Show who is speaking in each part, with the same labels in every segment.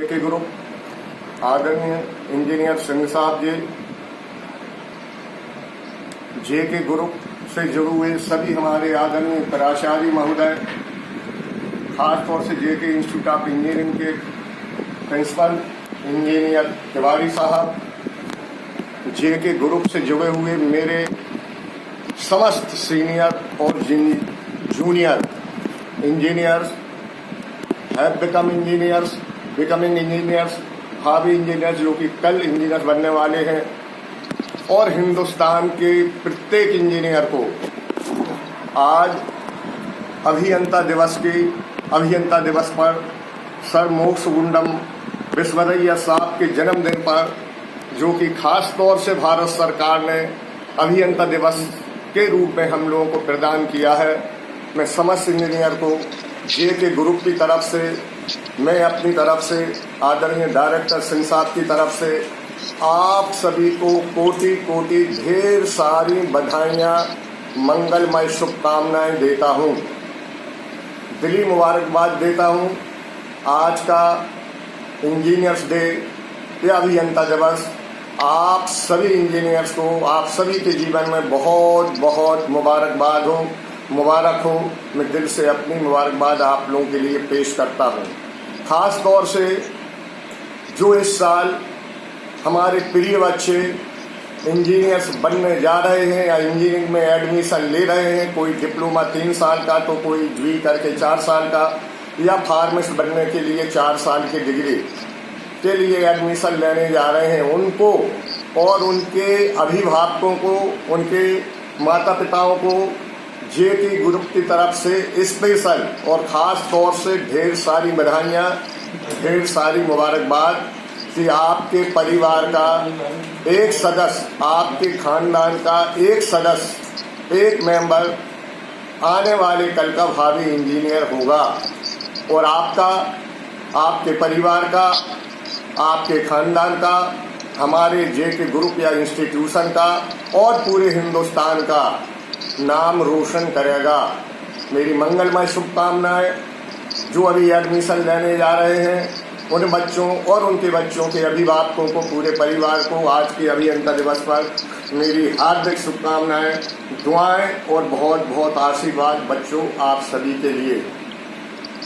Speaker 1: JK group, आदरणीय engineer Singh साहब जी, JK group से जुड़े हुए सभी हमारे आदरणीय प्राचार्य महोदय, खासतौर से जेके इंस्टीट्यूट ऑफ इंजीनियरिंग के प्रिंसिपल इंजीनियर तिवारी साहब, जेके ग्रुप से जुड़े हुए मेरे समस्त सीनियर और junior engineers, have become engineers, becoming engineers, भावी इंजीनियर्स जो कि कल इंजीनियर बनने वाले हैं, और हिंदुस्तान के प्रत्येक इंजीनियर को आज अभियंता दिवस पर सर मोक्षगुंडम विश्वोदय साहब के जन्मदिन पर, जो कि खास तौर से भारत सरकार ने अभियंता दिवस के रूप में हम लोगों को प्रदान किया है, मैं समस्त इंजीनियर को जेके ग्रुप की तरफ से, मैं अपनी तरफ से, आदरणीय डायरेक्टर सिंह साहब की तरफ से आप सभी को कोटि कोटि ढेर सारी बधाइयाँ, मंगलमय शुभकामनाएं देता हूँ, दिली मुबारकबाद देता हूँ। आज का इंजीनियर्स डे या अभियंता दिवस आप सभी इंजीनियर्स को, आप सभी के जीवन में बहुत बहुत मुबारक हो। मैं दिल से अपनी मुबारकबाद आप लोगों के लिए पेश करता हूँ। खास तौर से जो इस साल हमारे प्रिय बच्चे इंजीनियर्स बनने जा रहे हैं या इंजीनियरिंग में एडमिशन ले रहे हैं, कोई डिप्लोमा 3 साल का तो कोई जी करके 4 साल का, या फार्मेसिस्ट बनने के लिए 4 साल की डिग्री के लिए एडमिशन लेने जा रहे हैं, उनको और उनके अभिभावकों को, उनके माता पिताओं को जेके ग्रुप की तरफ से स्पेशल और ख़ास तौर से ढेर सारी बधाइयाँ, ढेर सारी मुबारकबाद कि आपके परिवार का एक सदस्य, आपके खानदान का एक सदस्य, एक मेंबर आने वाले कल का भावी इंजीनियर होगा, और आपका, आपके परिवार का, आपके खानदान का, हमारे जेके ग्रुप या इंस्टीट्यूशन का और पूरे हिंदुस्तान का नाम रोशन करेगा। मेरी मंगलमय शुभकामनाएं। जो अभी एडमिशन लेने जा रहे हैं उन बच्चों और उनके बच्चों के अभिभावकों को, पूरे परिवार को आज के अभियंता दिवस पर मेरी हार्दिक शुभकामनाएं, दुआएं और बहुत बहुत आशीर्वाद बच्चों आप सभी के लिए।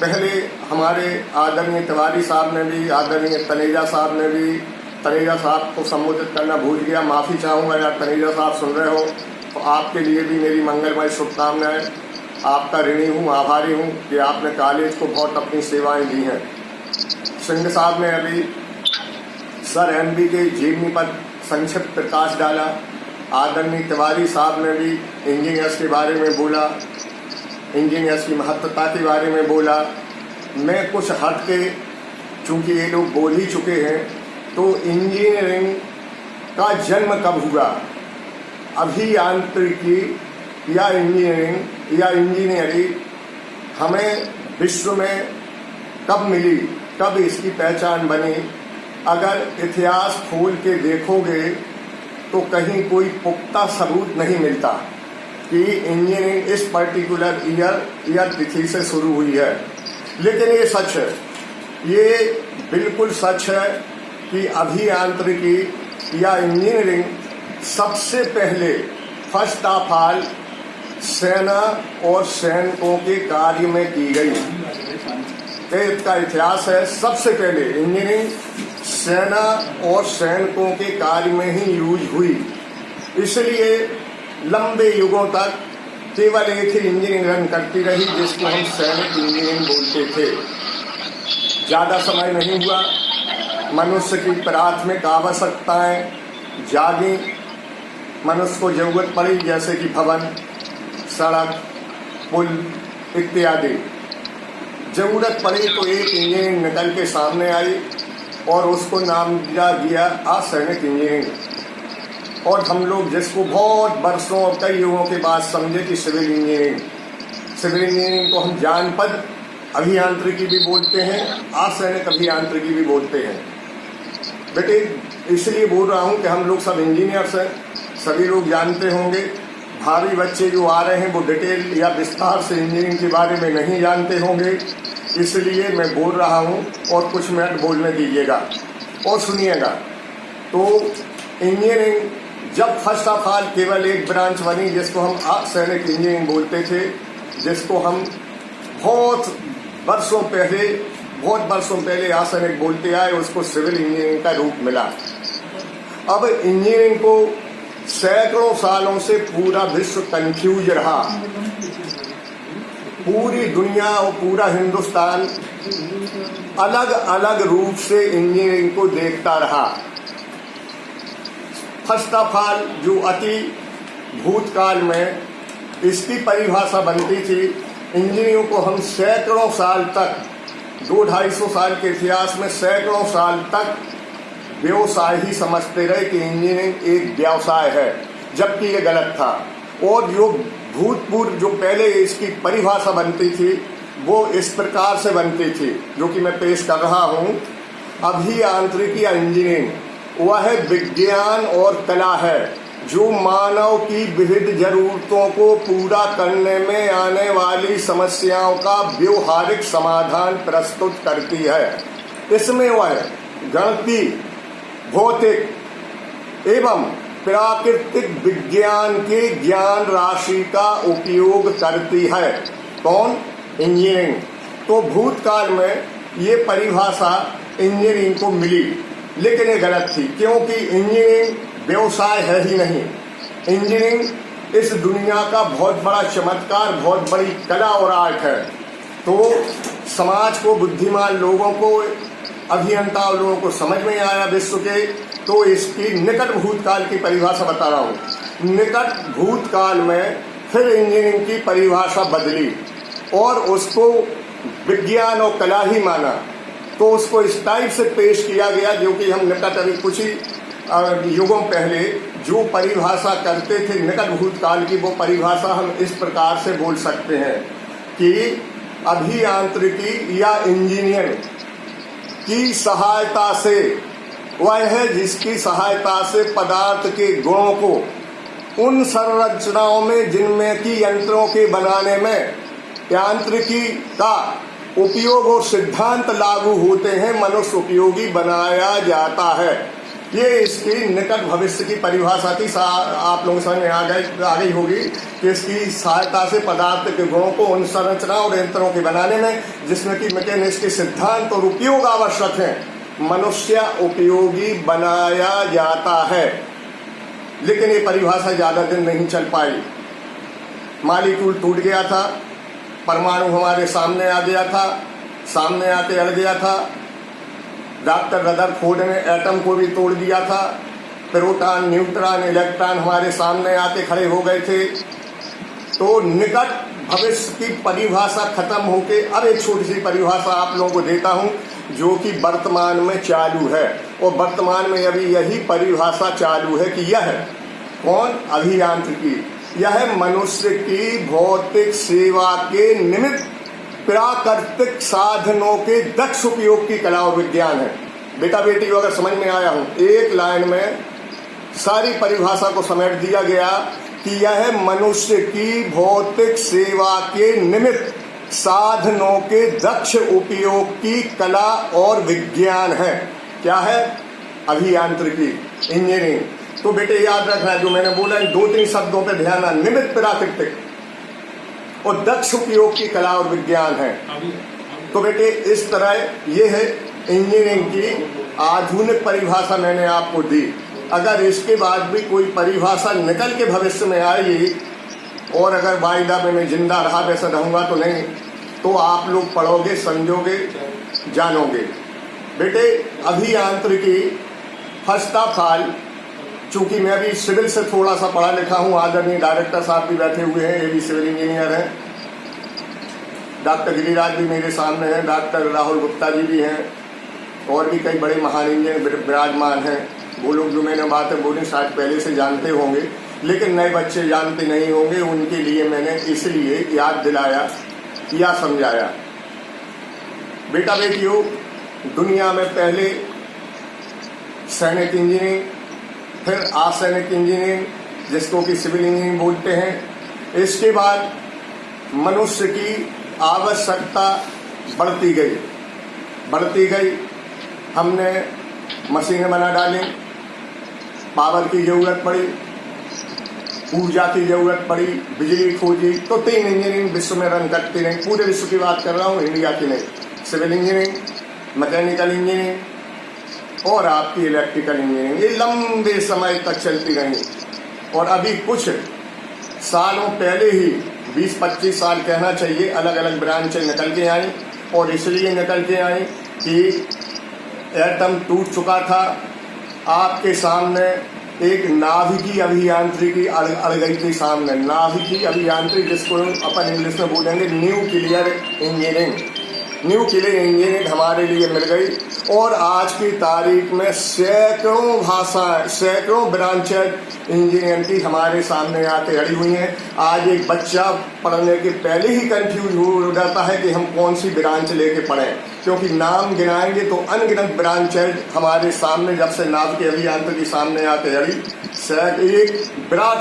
Speaker 1: पहले हमारे आदरणीय तिवारी साहब ने भी, आदरणीय तनेजा साहब ने भी, तनेजा साहब को संबोधित करना भूल गया, माफ़ी चाहूँगा यार तनेजा साहब सुन रहे हो तो आपके लिए भी मेरी मंगलमय शुभकामनाएं। आपका ऋणी हूँ, आभारी हूँ कि आपने कॉलेज को बहुत अपनी सेवाएं दी हैं। सिंह साहब ने अभी सर एमबी के जीवनी पर संक्षिप्त प्रकाश डाला, आदरणीय तिवारी साहब ने भी इंजीनियर्स के बारे में बोला, इंजीनियर्स की महत्वता के बारे में बोला। मैं कुछ हट के, चूँकि ये लोग बोल ही चुके हैं, तो इंजीनियरिंग का जन्म कब हुआ, अभियांत्रिकी या इंजीनियरिंग या इंजीनियरिंग हमें विश्व में कब मिली, कब इसकी पहचान बनी, अगर इतिहास खोल के देखोगे तो कहीं कोई पुख्ता सबूत नहीं मिलता कि इंजीनियरिंग इस पर्टिकुलर ईयर या तिथि से शुरू हुई है। लेकिन ये सच है, ये बिल्कुल सच है कि अभियांत्रिकी या इंजीनियरिंग सबसे पहले फर्स्ट ऑफ ऑल सेना और सैनिकों के कार्य में की गई। इसका इतिहास है, सबसे पहले इंजीनियरिंग सेना और सैनिकों के कार्य में ही यूज हुई। इसलिए लंबे युगों तक केवल एक ही इंजीनियरिंग रन करती रही जिसको हम सैनिक इंजीनियरिंग बोलते थे। ज़्यादा समय नहीं हुआ, मनुष्य की प्राथमिक आवश्यकताएं जागी, मनुष्य को जरूरत पड़ी जैसे कि भवन, सड़क, पुल इत्यादि। जरूरत पड़ी तो एक इंजीनियरिंग निकल के सामने आई और उसको नाम दिया गया असैनिक इंजीनियरिंग, और हम लोग जिसको बहुत वर्षों और कई युगों के बाद समझे कि सिविल इंजीनियरिंग। सिविल इंजीनियरिंग को हम जानपद अभियांत्रिकी भी बोलते हैं, असैनिक अभियांत्रिकी भी बोलते हैं। बेटे इसलिए बोल रहा हूँ कि हम लोग सब इंजीनियर्स हैं, सभी लोग जानते होंगे। भावी बच्चे जो आ रहे हैं वो डिटेल या विस्तार से इंजीनियरिंग के बारे में नहीं जानते होंगे, इसलिए मैं बोल रहा हूँ और कुछ मिनट बोलने दीजिएगा और सुनिएगा। तो इंजीनियरिंग जब फर्स्ट ऑफ ऑल केवल एक ब्रांच बनी जिसको हम सैनिक इंजीनियरिंग बोलते थे, जिसको हम बहुत वर्षों पहले सैनिक बोलते आए, उसको सिविल इंजीनियरिंग का रूप मिला। अब इंजीनियरिंग को सैकड़ों सालों से पूरा विश्व कंफ्यूज रहा, पूरी दुनिया और पूरा हिंदुस्तान अलग अलग रूप से इंजीनियरिंग को देखता रहा। फर्स्ट ऑफ ऑल जो अति भूतकाल में इसकी परिभाषा बनती थी, इंजीनियरिंग को हम सैकड़ों साल तक, 200-250 साल के इतिहास में सैकड़ों साल तक व्यवसाय ही समझते रहे कि इंजीनियरिंग एक व्यवसाय है, जबकि ये गलत था। और जो भूतपूर्व जो पहले इसकी परिभाषा बनती थी वो इस प्रकार से बनती थी, जो कि मैं पेश कर रहा हूँ। अभियांत्रिकी या इंजीनियरिंग वह विज्ञान और कला है जो मानव की विविध जरूरतों को पूरा करने में आने वाली समस्याओं का व्यवहारिक समाधान प्रस्तुत करती है। इसमें वह गणितीय, भौतिक एवं प्राकृतिक विज्ञान के ज्ञान राशि का उपयोग करती है। कौन? इंजीनियरिंग। तो भूतकाल में ये परिभाषा इंजीनियरिंग को मिली, लेकिन ये गलत थी, क्योंकि इंजीनियरिंग व्यवसाय है ही नहीं। इंजीनियरिंग इस दुनिया का बहुत बड़ा चमत्कार, बहुत बड़ी कला और आर्ट है। तो समाज को, बुद्धिमान लोगों को, अभियंता लोगों को समझ में आया विश्व के, तो इसकी निकट भूतकाल की परिभाषा बता रहा हूँ। निकट भूतकाल में फिर इंजीनियरिंग की परिभाषा बदली और उसको विज्ञान और कला ही माना। तो उसको इस टाइप से पेश किया गया, जो कि हम निकट अभी कुछ ही युगों पहले जो परिभाषा करते थे निकट भूतकाल की, वो परिभाषा हम इस प्रकार से बोल सकते हैं कि अभियांत्रिकी या इंजीनियर की सहायता से वह है जिसकी सहायता से पदार्थ के गुणों को उन संरचनाओं में जिनमें कि यंत्रों के बनाने में यांत्रिकी का उपयोग और सिद्धांत लागू होते हैं, मनुष्य उपयोगी बनाया जाता है। ये इसकी निकट भविष्य की परिभाषा थी। आप लोगों समझ में आ गई होगी कि इसकी सहायता से पदार्थ के गुणों को उन संरचना और यंत्रों के बनाने में जिसमें कि मैकेनिक्स के सिद्धांत और उपयोग आवश्यक हैं, मनुष्य उपयोगी बनाया जाता है। लेकिन ये परिभाषा ज्यादा दिन नहीं चल पाई। मालिक्यूल टूट गया था, परमाणु हमारे सामने आ गया था, सामने आके अड़ गया था। डॉक्टर रदरफोर्ड ने एटम को भी तोड़ दिया था। प्रोटॉन, न्यूट्रॉन, इलेक्ट्रॉन हमारे सामने आके खड़े हो गए थे। तो निकट भविष्य की परिभाषा खत्म होके अब एक छोटी सी परिभाषा आप लोगों को देता हूं, जो कि वर्तमान में चालू है। और वर्तमान में अभी यही परिभाषा चालू है कि यह कौन? अभियांत्रिकी। यह मनुष्य की भौतिक सेवा के निमित्त प्राकृतिक साधनों के दक्ष उपयोग की कला और विज्ञान है। बेटा बेटी अगर समझ में आया हूं, एक लाइन में सारी परिभाषा को समेट दिया गया कि यह मनुष्य की भौतिक सेवा के निमित्त साधनों के दक्ष उपयोग की कला और विज्ञान है। क्या है? अभियांत्रिकी, इंजीनियरिंग। तो बेटे याद रखना है जो मैंने बोला, इन 2-3 शब्दों पे ध्यान है। निमित्त प्राकृतिक और दक्ष उपयोग की कला और विज्ञान है। तो बेटे इस तरह ये है इंजीनियरिंग की आधुनिक परिभाषा मैंने आपको दी। अगर इसके बाद भी कोई परिभाषा निकल के भविष्य में आई और अगर वायदा में मैं जिंदा रहा, वैसा रहूंगा तो नहीं, तो आप लोग पढ़ोगे, समझोगे, जानोगे। बेटे अभियांत्रिकी फर्स्ट ऑफ ऑल, चूंकि मैं भी सिविल से थोड़ा सा पढ़ा लिखा हूँ, आदरणीय डायरेक्टर साहब भी बैठे हुए हैं, ये भी सिविल इंजीनियर हैं, डॉक्टर गिरिराज भी मेरे सामने हैं, डॉक्टर राहुल गुप्ता जी भी हैं, और भी कई बड़े महान इंजीनियर विराजमान हैं। वो लोग जो मैंने बातें बोली शायद पहले से जानते होंगे, लेकिन नए बच्चे जानते नहीं होंगे, उनके लिए मैंने इसलिए याद दिलाया या समझाया। बेटा बेटियों, दुनिया में पहले सैनिक इंजीनियरिंग, फिर असैनिक इंजीनियरिंग जिसको कि सिविल इंजीनियरिंग बोलते हैं, इसके बाद मनुष्य की आवश्यकता बढ़ती गई। हमने मशीनें बना डाली, पावर की ज़रूरत पड़ी, ऊर्जा की ज़रूरत पड़ी, बिजली खोजी, तो 3 इंजीनियरिंग विश्व में रन करती रही। पूरे विश्व की बात कर रहा हूँ, इंडिया की नहीं। सिविल इंजीनियरिंग, मैकेनिकल इंजीनियरिंग और आपकी इलेक्ट्रिकल इंजीनियरिंग, ये लंबे समय तक चलती रही। और अभी कुछ सालों पहले ही 20-25 साल कहना चाहिए, अलग अलग ब्रांचें निकल के आई। और इसलिए निकल के आई कि एटम टूट चुका था। आपके सामने एक नाभिकीय अभियांत्रिकी अड़ गई थी सामने। नाभिकीय अभियांत्रिकी, जिसको अपन इंग्लिश में बोलेंगे न्यूक्लियर इंजीनियरिंग हमारे लिए मिल गई। और आज की तारीख में सैकड़ों ब्रांचेज इंजीनियरिंग की हमारे सामने आके अड़ी हुई हैं। आज एक बच्चा पढ़ने के पहले ही कंफ्यूज हो जाता है कि हम कौन सी ब्रांच लेके पढ़ें, क्योंकि नाम गिनाएंगे तो अनगिनत ब्रांचेज हमारे सामने, जब से नाभिकीय अभियांत्रिकी सामने आके अड़ी, एक विराट